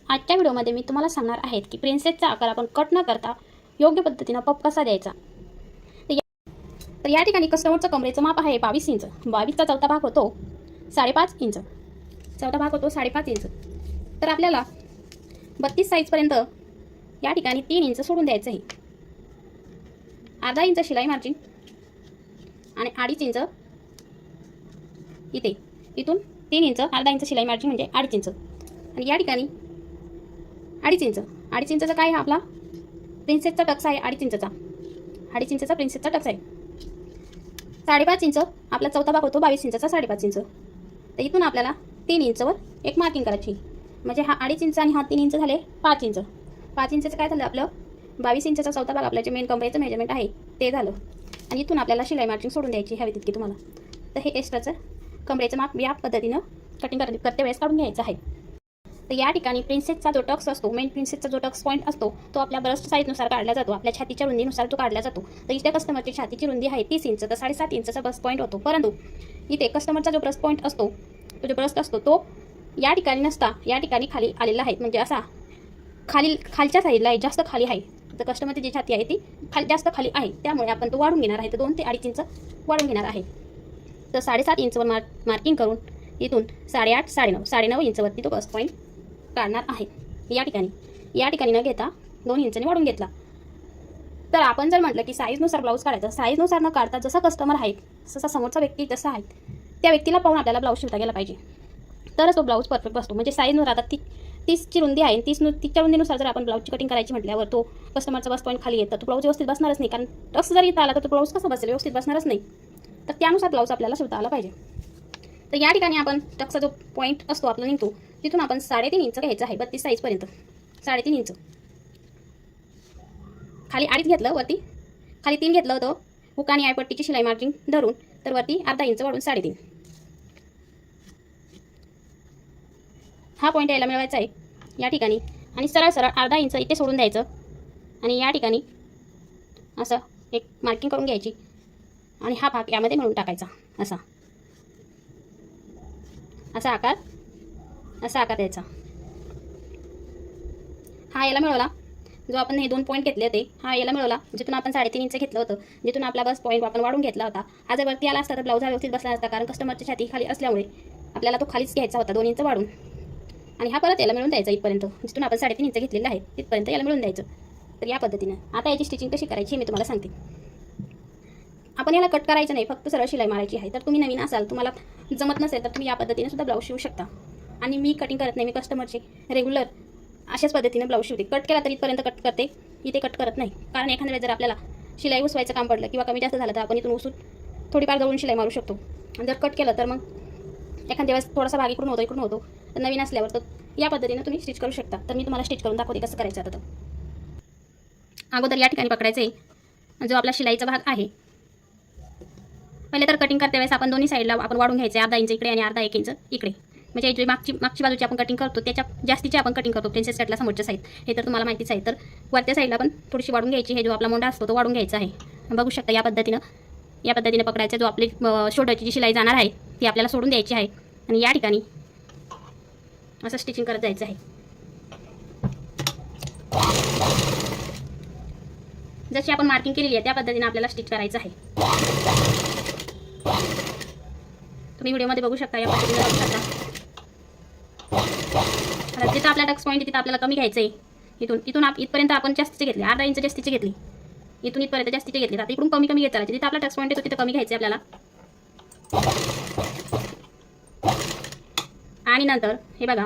आजच्या व्हिडिओमध्ये मी तुम्हाला सांगणार आहे की प्रिन्सेसचा आकार आपण कट न करता योग्य पद्धतीने पफ कसा द्यायचा। तर या ठिकाणी कस्टमरचं कमरेचं माप आहे 22 इंच। 22चा चौथा भाग होतो 5.5 इंच। चौथा भाग होतो 5.5 इंच। तर आपल्याला 32 साईजपर्यंत या ठिकाणी 3 इंच सोडून द्यायचं आहे। अर्धा इंच शिलाई मार्जिन आणि 2.5 इंच इथे, इथून 3 इंच, अर्धा इंच शिलाई मार्जिन म्हणजे 2.5 इंच आणि या ठिकाणी 2.5 इंच। 2.5 इंचचा काय हा आपला प्रिन्सेसचा टक्स आहे। 2.5 इंचचा 2.5 इंचचा प्रिन्सेसचा टक्स आहे। 5.5 इंच आपला चौथा भाग होतो 22 इंचचा 5.5 इंच। तर इथून आपल्याला 3 इंचवर एक मार्किंग करायची, म्हणजे हा 2.5 इंच आणि हा 3 इंच झाले 5 इंच। 5 इंचचं काय झालं आपलं 22 इंचचा चौथा भाग आपल्या जे मेन कमरेचं मेजरमेंट आहे ते झालं आणि इथून आपल्याला शिलाई मार्जिन सोडून द्यायची हवी तितकी तुम्हाला। तर हे एक्स्ट्राचं कमरेचं माप या पद्धतीनं कटिंग करते वेळेस काढून घ्यायचं आहे। तर या ठिकाणी प्रिन्सेसचा जो टक्स असतो, मेन प्रिन्सेसचा जो टक्स पॉईंट असतो तो आपल्या ब्रस्ट साईजनुसार काढला जातो, आपल्या छातीच्या रुंदीनुसार तो काढला जातो। तर इथे कस्टमरची छातीची रुंदी आहे 30 इंच, तर 7.5 इंचचा ब्रस्ट पॉईंट होतो। परंतु इथे कस्टमरचा जो ब्रस्ट पॉईंट असतो, तो जो ब्रस्ट असतो तो या ठिकाणी नसता या ठिकाणी खाली आलेला आहे, म्हणजे असा खालच्या साईडला आहे, जास्त खाली आहे। तर कस्टमरची जी छाती आहे ती जास्त खाली आहे, त्यामुळे आपण तो वाढून घेणार आहे। तर 2 ते 2.5 इंच वाढून घेणार आहे। तर 7.5 इंचवर मार्किंग करून इथून 8.5 9.5 इंचवरती तो ब्रस्ट पॉईंट काढणार आहे। या ठिकाणी न घेता 2 इंचने वाढून घेतला। तर आपण जर म्हटलं की साईजनुसार ब्लाऊज काढायचा, साईजनुसार न काढता जसा कस्टमर आहे, जसा समोरचा व्यक्ती जसा आहे त्या व्यक्तीला पाहून आपल्याला ब्लाऊज शिवता गेला पाहिजे, तरच तो ब्लाऊज परफेक्ट बसतो। म्हणजे साईजनुसार आता 30ची रुंदी आहे, 30च्या रुंदीनुसार जर आपण ब्लाऊजची कटिंग करायची म्हटल्यावर तो कस्टमरचा बस पॉईंट खाली येतं, तो ब्लाऊज व्यवस्थित बसणारच नाही। कारण टक्स जर इथं आला तर तो ब्लाऊज कसा बसेल, व्यवस्थित बसणारच नाही। तर त्यानुसार ब्लाऊज आपल्याला शिवता आला पाहिजे। तर या ठिकाणी आपण टक्सचा जो पॉईंट असतो आपला निघतो तिथून आपण 3.5 इंच घ्यायचं आहे 32 साईजपर्यंत। 3.5 इंच खाली 2.5 घेतलं, वरती खाली 3 घेतलं होतं हुक आणि आयपट्टीची शिलाई मार्जिन धरून, तर वरती अर्धा इंच वाढून 3.5 हा पॉईंट यायला मिळवायचा आहे या ठिकाणी। आणि सरळ अर्धा इंच इथे सोडून द्यायचं आणि या ठिकाणी असं एक मार्किंग करून घ्यायची आणि हा भाग यामध्ये मिळून टाकायचा। असा आकार द्यायचा। हा याला मिळवला जो आपण हे 2 पॉईंट घेतले होते, हा याला मिळवला जिथून आपण 3.5 इंच घेतलं होतं, जिथून आपला बस पॉईंट आपण वाढून घेतला होता। हा जर वरती आला असता तर ब्लाऊज हा व्यवस्थित बसला नसता, कारण कस्टमरची छाती खाली असल्यामुळे आपल्याला तो खालीच घ्यायचा होता 2 इंच वाढून। आणि हा परत याला मिळून द्यायचा इथपर्यंत, जिथून आपण 3.5 इंच घेतलेलं आहे तिथपर्यंत याला मिळून द्यायचं। तर या पद्धतीनं आता याची स्टिचिंग कशी करायची हे मी तुम्हाला सांगते। आपण याला कट करायचं नाही, फक्त सरळ शिलाई मारायची आहे। तर तुम्ही नवीन असाल, तुम्हाला जमत नसेल तर तुम्ही या पद्धतीने सुद्धा ब्लाऊज शिवू शकता। आणि मी कटिंग करत नाही, मी कस्टमरचे रेग्युलर अशाच पद्धतीने ब्लाऊज शिवते। कट केला तर इथपर्यंत कट करते, इथे कट करत नाही। कारण एखाद्या वेळेस जर आपल्याला शिलाई उसवायचं काम पडलं किंवा कमी जास्त झालं तर आपण इथून उसून थोडीफार जवळून शिलाई मारू शकतो। आणि जर कट केलं तर मग एखाद्या वेळेस थोडासा भाग इकडून होतो। तर नवीन असल्यावर तर या पद्धतीने तुम्ही स्टिच करू शकता। तर मी तुम्हाला स्टिच करून दाखवते कसं करायचं आता। अगोदर या ठिकाणी पकडायचं आहे जो आपला शिलाईचा भाग आहे। पहिले तर कटिंग करते वेळेस आपण दोन्ही साईडला आपण वाढून घ्यायचे, अर्धा इंच इकडे आणि अर्धा 1 इंच इकडे, म्हणजे जे मागची बाजूची आपण कटिंग करतो त्याच्या जास्तीची आपण कटिंग करतो प्रिन्सेस कटला समोरच्या साईड, हे तर तुम्हाला माहितीच आहे। तर वरच्या साईडला पण थोडीशी वाढून घ्यायची, हे जो आपला मोंडा असतो तो वाढून घ्यायचा आहे। बघू शकता या पद्धतीने पकडायचं। जो आपली शोल्डरची जी शिलाई जाणार आहे ती आपल्याला सोडून द्यायची आहे आणि या ठिकाणी असं स्टिचिंग करत जायचं आहे। जशी आपण मार्किंग केलेली आहे त्या पद्धतीने आपल्याला स्टिच करायचं आहे। तुम्ही व्हिडिओमध्ये बघू शकता या पद्धतीने बघू शकता। जिथं आपला टक्स पॉईंट तिथं आपल्याला कमी घ्यायचं आहे। इथून इथपर्यंत आपण जास्तीचे घेतले, अर्धा इंच जास्तीचे घेतली, इथून इथपर्यंत जास्तीचे घेतले। आता इकडून कमी घेत चालायचे, जिथं आपला टक्स पॉईंट येतो तिथं कमी घ्यायचे आपल्याला। आणि नंतर हे बघा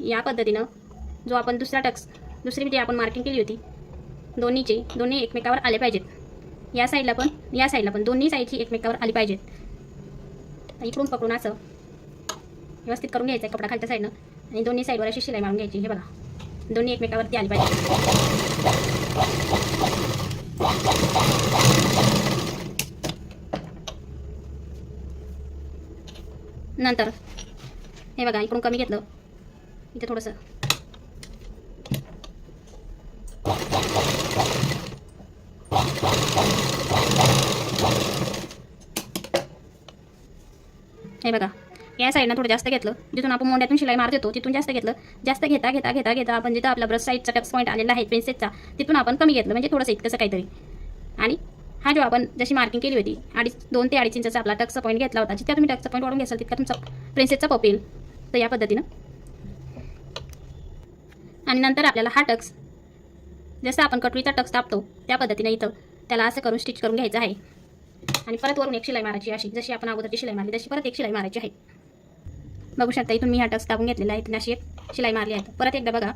या पद्धतीनं जो आपण दुसरी जी आपण मार्किंग केली होती दोन्ही एकमेकावर आले पाहिजेत। या साईडला पण दोन्ही साईडची एकमेकावर आली पाहिजेत। इकडून पकडून असं व्यवस्थित करून घ्यायचं आहे कपडा खालच्या साईडनं आणि दोन्ही साईडवर अशी शिलाई मारून घ्यायची। हे बघा दोन्ही एकमेकावरती आली पाहिजे। नंतर हे बघा इकडून कमी घेतलं, इथे थोडंसं हे बघा या साईडनं थोडं जास्त घेतलं, जिथून आपण मोंड्यातून शिलाई मार देतो तिथून जास्त घेतलं. जास्त घेता घेता घेता घेता आपण जिथं आपला ब्रश साईडचा टक्स पॉईंट आलेला आहे प्रिन्सेसचा, तिथून आपण कमी घेतलं, म्हणजे थोडंसं इतकंसं काहीतरी. आणि हा जो आपण जशी मार्किंग केली होती 2 ते 2.5 इंचाचा आपला टक्सचा पॉईंट घेतला होता, जितका तुम्ही टक्सचा पॉईंट वाढून घ्याल तितका तुमचा प्रिन्सेसचा पप येईल. तर या पद्धतीनं. आणि नंतर आपल्याला हा टक्स जसं आपण कटोरीचा टक्स टाकतो त्या पद्धतीने इथं त्याला असं करून स्टिच करून घ्यायचं आहे. आणि परत वरून एक शिलाई मारायची, अशी जशी आपण अगोदरची शिलाई मारली तशी परत एक शिलाई मारायची आहे. बघू शकता इथून मी हा टक्स टाकून घेतलेला आहे, इथून अशी एक शिलाई मारली आहे. परत एकदा बघा,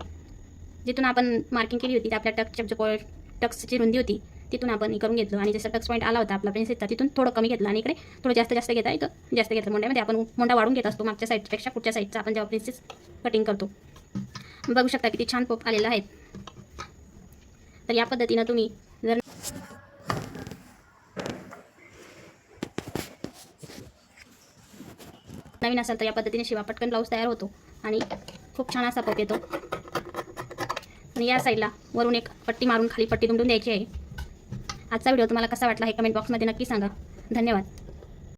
जिथून आपण मार्किंग केली होती आपल्या टक्सच्या जो टक्सची रुंदी होती तिथून आपण हे करून घेतलं. आणि जसं टक्स पॉईंट आला होता आपला प्रिन्सेसचा तिथून थोडं कमी घेतलं आणि इकडे थोडं जास्त जास्त घेता येतं. जास्त घेतलं मोंड्यामध्ये आपण मोंडा वाढून घेत असतो मागच्या साईडपेक्षा पुढच्या साईडचा आपण जेव्हा प्रिन्सेस कटिंग करतो. बघू शकता किती छान पप आलेलं आहे. तर या पद्धतीनं तुम्ही जर नवीन असाल तर या पद्धतीने शिवा, पटकन ब्लाऊज तयार होतो आणि खूप छान असा पप येतो. आणि या साईडला वरून एक पट्टी मारून खाली पट्टी दुमडून द्यायची आहे. आजचा व्हिडिओ तुम्हाला कसा वाटला हे कमेंट बॉक्समध्ये नक्की सांगा. धन्यवाद.